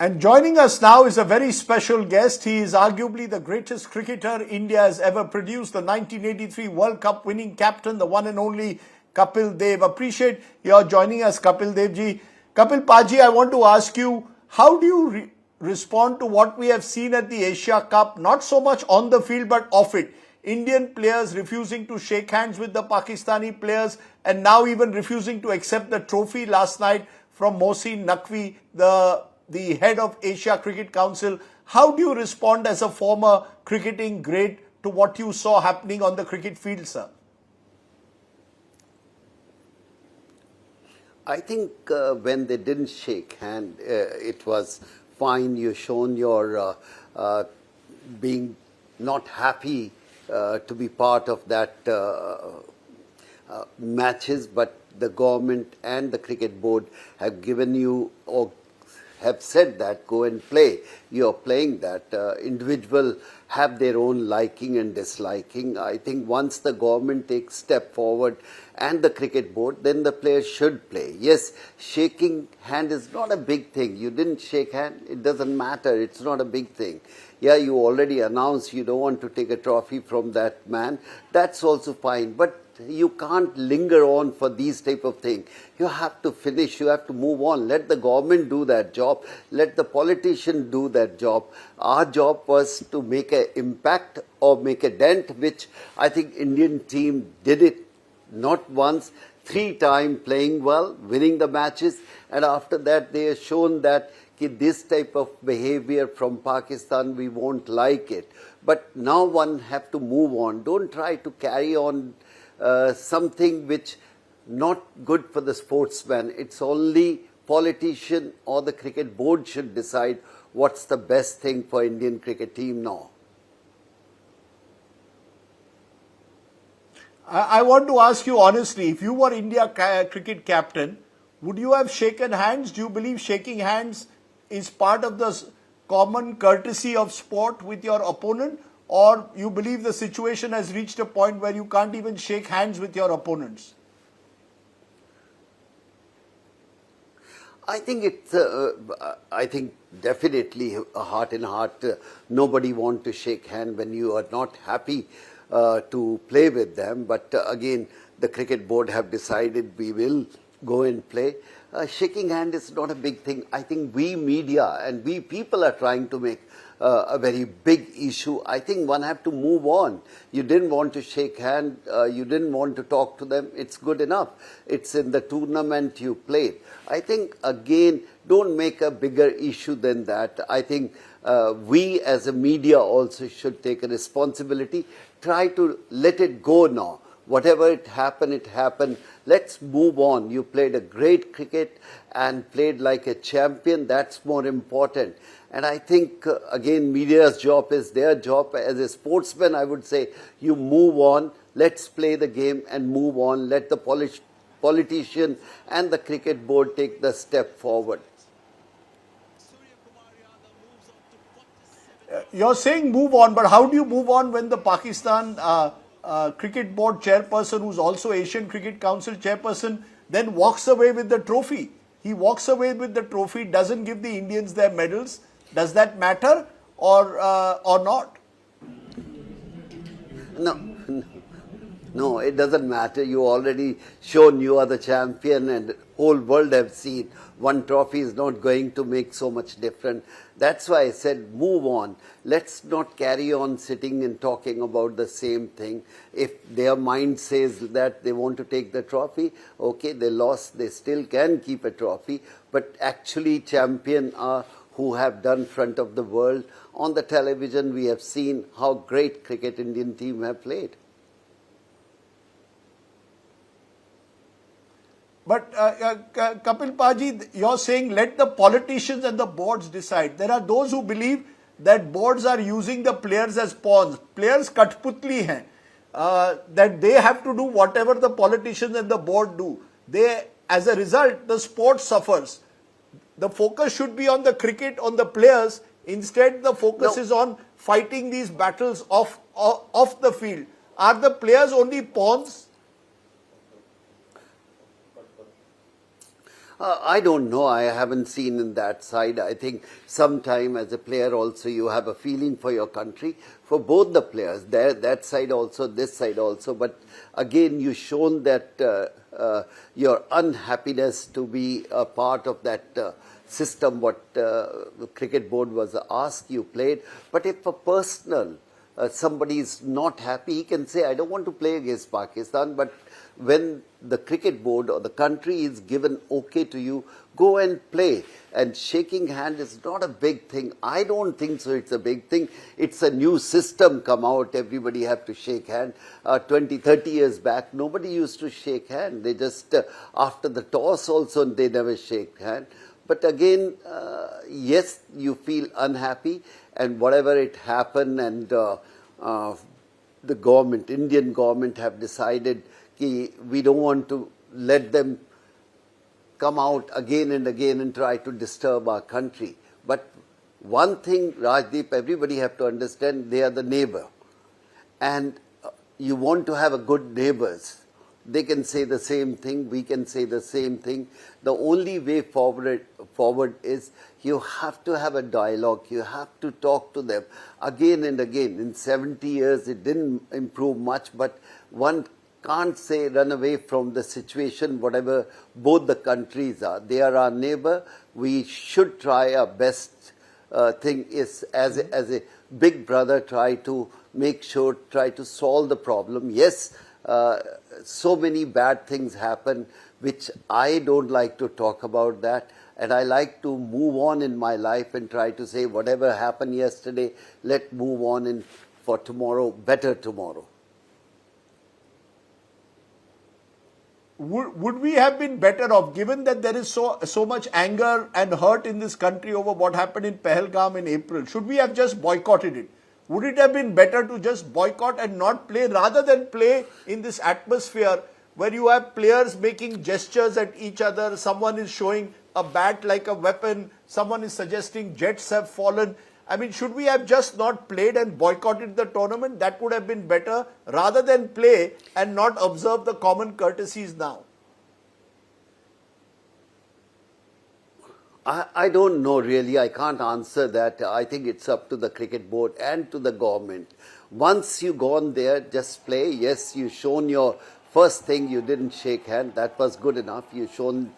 And joining us now is a very special guest. He is arguably the greatest cricketer India has ever produced, the 1983 World Cup winning captain, the one and only Kapil Dev. Appreciate your joining us, Kapil Dev ji. Kapil Paji, I want to ask you, how do you respond to what we have seen at the Asia Cup, not so much on the field but off it? Indian players refusing to shake hands with the Pakistani players and now even refusing to accept the trophy last night from Mohsin Naqvi, the head of Asia Cricket Council. How do you respond as a former cricketing great to what you saw happening on the cricket field, sir? I think when they didn't shake hand, it was fine. You shown your being not happy to be part of that matches, but the government and the cricket board have given you or have said that go and play. You're playing that. Individual have their own liking and disliking. I think once the government takes step forward and the cricket board, then the players should play. Yes, shaking hand is not a big thing. You didn't shake hand, it doesn't matter. It's not a big thing. Yeah, you already announced you don't want to take a trophy from that man. That's also fine. But you can't linger on for these type of things. You have to finish. You have to move on. Let the government do that job. Let the politician do that job. Our job was to make an impact or make a dent, which I think Indian team did it not once, 3 times, playing well, winning the matches, and after that they have shown that this type of behavior from Pakistan, we won't like it. But now one have to move on. Don't try to carry on something which not good for the sportsman. It's only politician or the cricket board should decide what's the best thing for Indian cricket team now. I want to ask you honestly, if you were India cricket captain, would you have shaken hands? Do you believe shaking hands is part of the common courtesy of sport with your opponent? Or you believe the situation has reached a point where you can't even shake hands with your opponents? I think it's. I think definitely a heart in heart. Nobody wants to shake hand when you are not happy to play with them. But again, the cricket board have decided we will go and play. Shaking hand is not a big thing. I think we media and we people are trying to make a very big issue. I think one have to move on. You didn't want to shake hand. You didn't want to talk to them. It's good enough. It's in the tournament you played. I think again, don't make a bigger issue than that. I think we as a media also should take a responsibility. Try to let it go now. Whatever it happened. Let's move on. You played a great cricket and played like a champion. That's more important. And I think, again, media's job is their job. As a sportsman, I would say, you move on. Let's play the game and move on. Let the politician and the cricket board take the step forward. You're saying move on, but how do you move on when the Pakistan cricket board chairperson, who's also Asian Cricket Council chairperson, then walks away with the trophy? He walks away with the trophy, doesn't give the Indians their medals. Does that matter or not? No, it doesn't matter. You already shown you are the champion and whole world have seen. One trophy is not going to make so much difference. That's why I said move on. Let's not carry on sitting and talking about the same thing. If their mind says that they want to take the trophy, okay, they lost, they still can keep a trophy. But actually champion are who have done front of the world. On the television we have seen how great cricket Indian team have played. But Kapil Paji, you're saying let the politicians and the boards decide. There are those who believe that boards are using the players as pawns. Players Katputli hain. That they have to do whatever the politicians and the board do. As a result, the sport suffers. The focus should be on the cricket, on the players. Instead, the focus is on fighting these battles off the field. Are the players only pawns? I don't know. I haven't seen in that side. I think sometime as a player also you have a feeling for your country, for both the players, that side also, this side also. But again, you've shown that your unhappiness to be a part of that system, what the cricket board was asked, you played. But if a personal, somebody is not happy, he can say, I don't want to play against Pakistan, but when the cricket board or the country is given okay to you, go and play. And shaking hand is not a big thing. I don't think so it's a big thing. It's a new system come out. Everybody have to shake hand. 20, 30 years back, nobody used to shake hand. They just, after the toss also, they never shake hand. But again, yes, you feel unhappy, and whatever it happened, and the government, Indian government, have decided we don't want to let them come out again and again and try to disturb our country. But one thing, Rajdeep, everybody have to understand, they are the neighbor. And you want to have a good neighbors. They can say the same thing, we can say the same thing. The only way forward is you have to have a dialogue, you have to talk to them again and again. In 70 years it didn't improve much, but one can't say run away from the situation, whatever both the countries are. They are our neighbor. We should try our best. Thing is, as a big brother, try to make sure, try to solve the problem. Yes, so many bad things happen, which I don't like to talk about that. And I like to move on in my life and try to say whatever happened yesterday, let's move on in for tomorrow, better tomorrow. Would we have been better off, given that there is so much anger and hurt in this country over what happened in Pahalgam in April? Should we have just boycotted it? Would it have been better to just boycott and not play, rather than play in this atmosphere where you have players making gestures at each other, someone is showing a bat like a weapon, someone is suggesting jets have fallen? I mean, should we have just not played and boycotted the tournament? That would have been better, rather than play and not observe the common courtesies now. I don't know really. I can't answer that. I think it's up to the cricket board and to the government. Once you gone there, just play. Yes, you shown your first thing, you didn't shake hand. That was good enough. You shown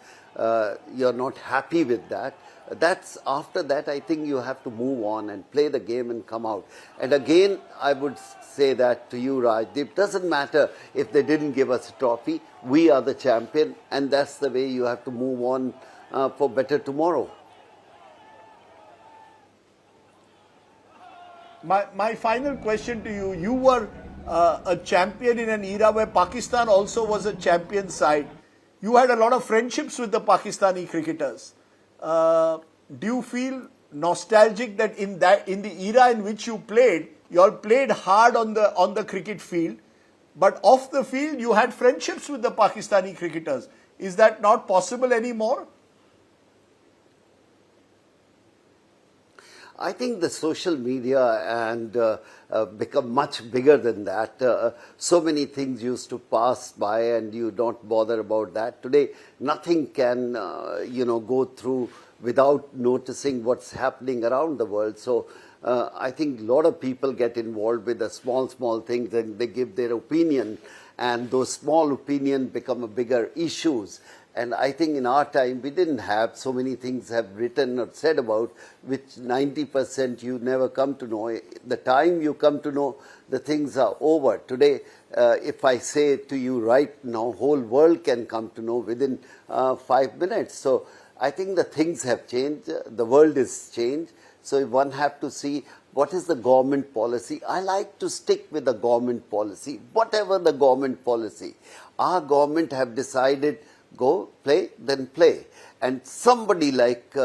you're not happy with that. That's after that, I think you have to move on and play the game and come out. And again, I would say that to you, Rajdeep, doesn't matter if they didn't give us a trophy. We are the champion, and that's the way you have to move on for better tomorrow. My final question to you, you were a champion in an era where Pakistan also was a champion side. You had a lot of friendships with the Pakistani cricketers. Do you feel nostalgic that in the era in which you played, you all played hard on the cricket field, but off the field you had friendships with the Pakistani cricketers? Is that not possible anymore? I think the social media and become much bigger than that. So many things used to pass by and you don't bother about that. Today, nothing can, go through without noticing what's happening around the world. So I think a lot of people get involved with the small things and they give their opinion, and those small opinions become a bigger issues. And I think in our time, we didn't have so many things have written or said about, which 90% you never come to know. The time you come to know, the things are over. Today, if I say to you right now, whole world can come to know within 5 minutes. So I think the things have changed. The world is changed. So one have to see what is the government policy. I like to stick with the government policy, whatever the government policy. Our government have decided, go play, then play. And somebody like,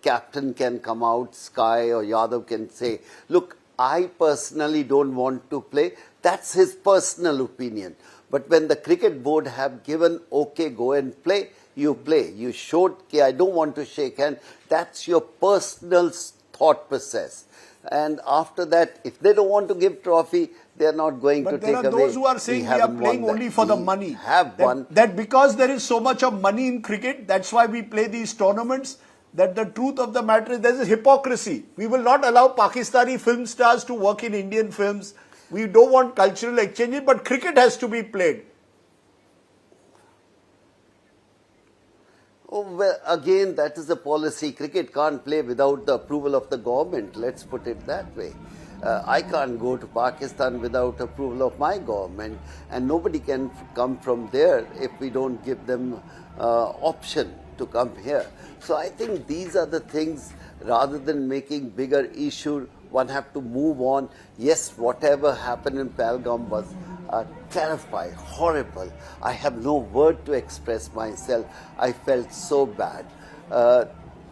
captain can come out, Sky or Yadav can say, look, I personally don't want to play. That's his personal opinion. But when the cricket board have given, okay, go and play, you play. You showed, I don't want to shake hand. That's your personal thought process. And after that, if they don't want to give trophy, they are not going to But take away. there are those who are saying we are haven't playing won only that. for the We money. have won. That because there is so much of money in cricket, that's why we play these tournaments. That the truth of the matter is there is a hypocrisy. We will not allow Pakistani film stars to work in Indian films. We don't want cultural exchanges, but cricket has to be played. Oh, well, again, that is the policy. Cricket can't play without the approval of the government. Let's put it that way. I can't go to Pakistan without approval of my government, and nobody can come from there if we don't give them option to come here. So I think these are the things, rather than making bigger issue, one have to move on. Yes, whatever happened in Pahalgam was terrifying, horrible. I have no word to express myself. I felt so bad.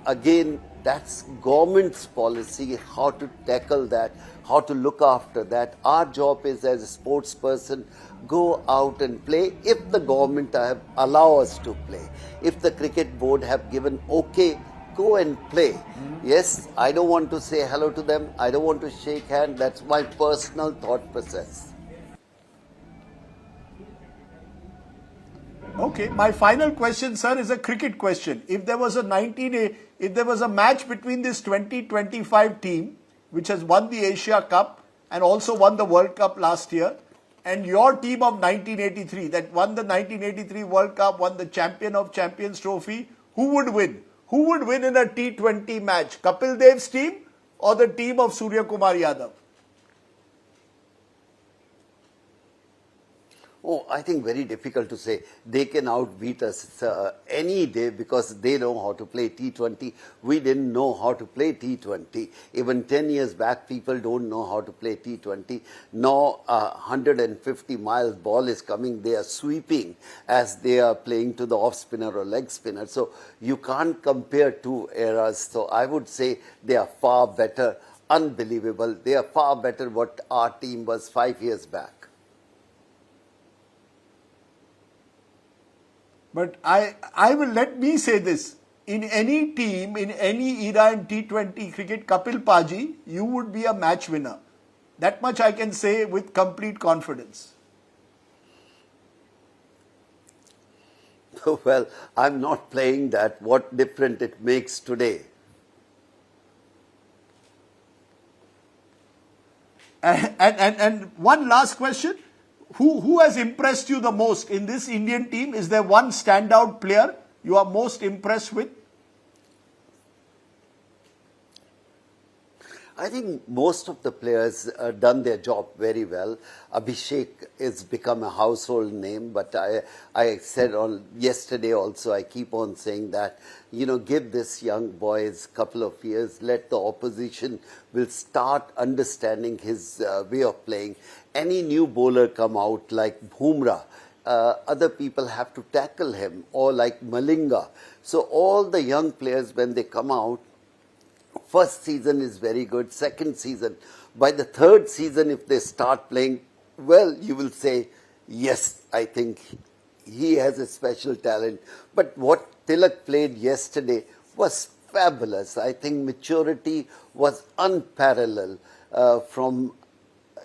Again, that's government's policy, how to tackle that, how to look after that. Our job is, as a sports person, go out and play if the government allow us to play. If the cricket board have given okay, go and play. Yes, I don't want to say hello to them. I don't want to shake hand. That's my personal thought process. Okay, my final question, sir, is a cricket question. If there was a match between this 2025 team, which has won the Asia Cup and also won the World Cup last year, and your team of 1983 that won the 1983 World Cup, won the Champion of Champions trophy, who would win? Who would win in a T20 match? Kapil Dev's team or the team of Surya Kumar Yadav? Oh, I think very difficult to say. They can outbeat us any day because they know how to play T20. We didn't know how to play T20. Even 10 years back, people don't know how to play T20. Now, 150 miles ball is coming. They are sweeping as they are playing to the off spinner or leg spinner. So you can't compare two eras. So I would say they are far better. Unbelievable. They are far better what our team was 5 years back. But let me say this. In any team, in any era in T20 cricket, Kapil Paji, you would be a match winner. That much I can say with complete confidence. Well, I'm not playing that. What difference it makes today? And one last question. Who has impressed you the most in this Indian team? Is there one standout player you are most impressed with? I think most of the players done their job very well. Abhishek has become a household name, but I said on yesterday also, I keep on saying that, give this young boys a couple of years, let the opposition will start understanding his way of playing. Any new bowler come out like Bumrah, other people have to tackle him, or like Malinga. So all the young players, when they come out, first season is very good, second season. By the third season, if they start playing well, you will say, yes, I think he has a special talent. But what Tilak played yesterday was fabulous. I think maturity was unparalleled. From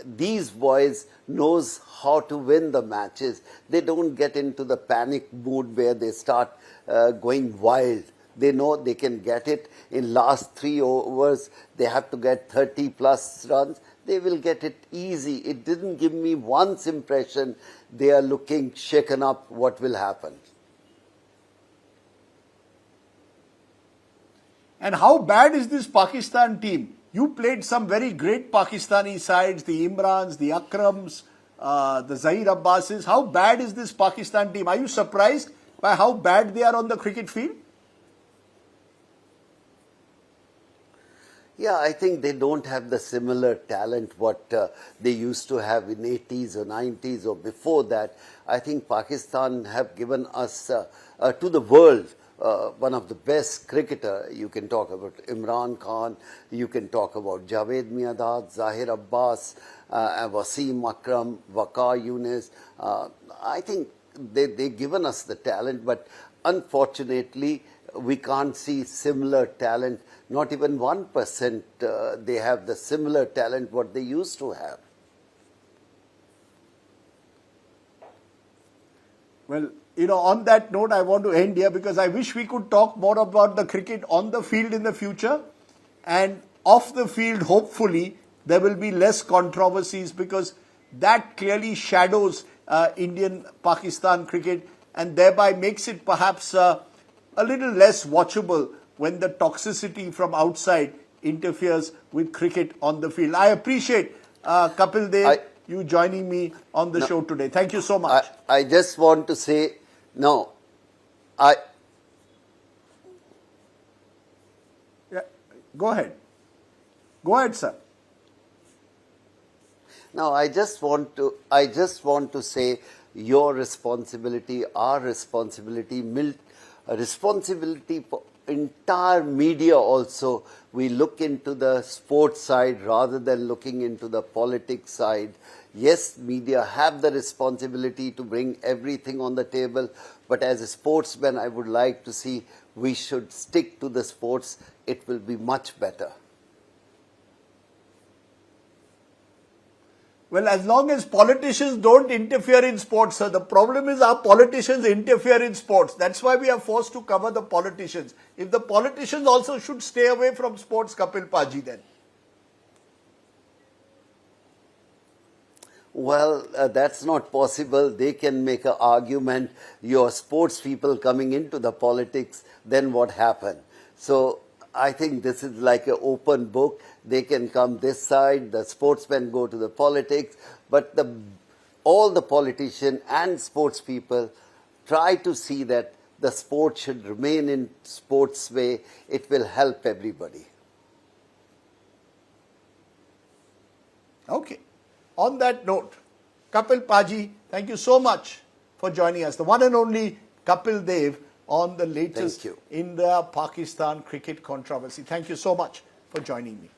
these boys knows how to win the matches. They don't get into the panic mood where they start going wild. They know they can get it in last 3 overs. They have to get 30 plus runs. They will get it easy. It didn't give me once impression they are looking shaken up what will happen. And how bad is this Pakistan team? You played some very great Pakistani sides, the Imrans, the Akrams, the Zahir Abbasis. How bad is this Pakistan team? Are you surprised by how bad they are on the cricket field? Yeah, I think they don't have the similar talent what they used to have in 80s or 90s or before that. I think Pakistan have given us to the world one of the best cricketer. You can talk about Imran Khan, you can talk about Javed Miandad, Zahir Abbas, Wasim Akram, Waqar Younis. I think they given us the talent, but unfortunately we can't see similar talent. Not even 1% they have the similar talent what they used to have. Well, on that note, I want to end here because I wish we could talk more about the cricket on the field in the future, and off the field, hopefully, there will be less controversies, because that clearly shadows Indian-Pakistan cricket and thereby makes it perhaps a little less watchable when the toxicity from outside interferes with cricket on the field. I appreciate Kapil Dev, you joining me on the show today. Thank you so much. I just want to say, Yeah, go ahead. Go ahead, sir. Now, I just want to say your responsibility, our responsibility, responsibility for entire media also. We look into the sports side rather than looking into the politics side. Yes, media have the responsibility to bring everything on the table, but as a sportsman, I would like to see we should stick to the sports. It will be much better. Well, as long as politicians don't interfere in sports, sir, the problem is our politicians interfere in sports. That's why we are forced to cover the politicians. If the politicians also should stay away from sports, Kapil Paji, then. Well, that's not possible. They can make an argument, your sports people coming into the politics, then what happened? So I think this is like an open book. They can come this side, the sportsmen go to the politics, but all the politicians and sports people try to see that the sport should remain in sports way. It will help everybody. Okay. On that note, Kapil Paji, thank you so much for joining us. The one and only Kapil Dev on the latest India-Pakistan cricket controversy. Thank you so much for joining me.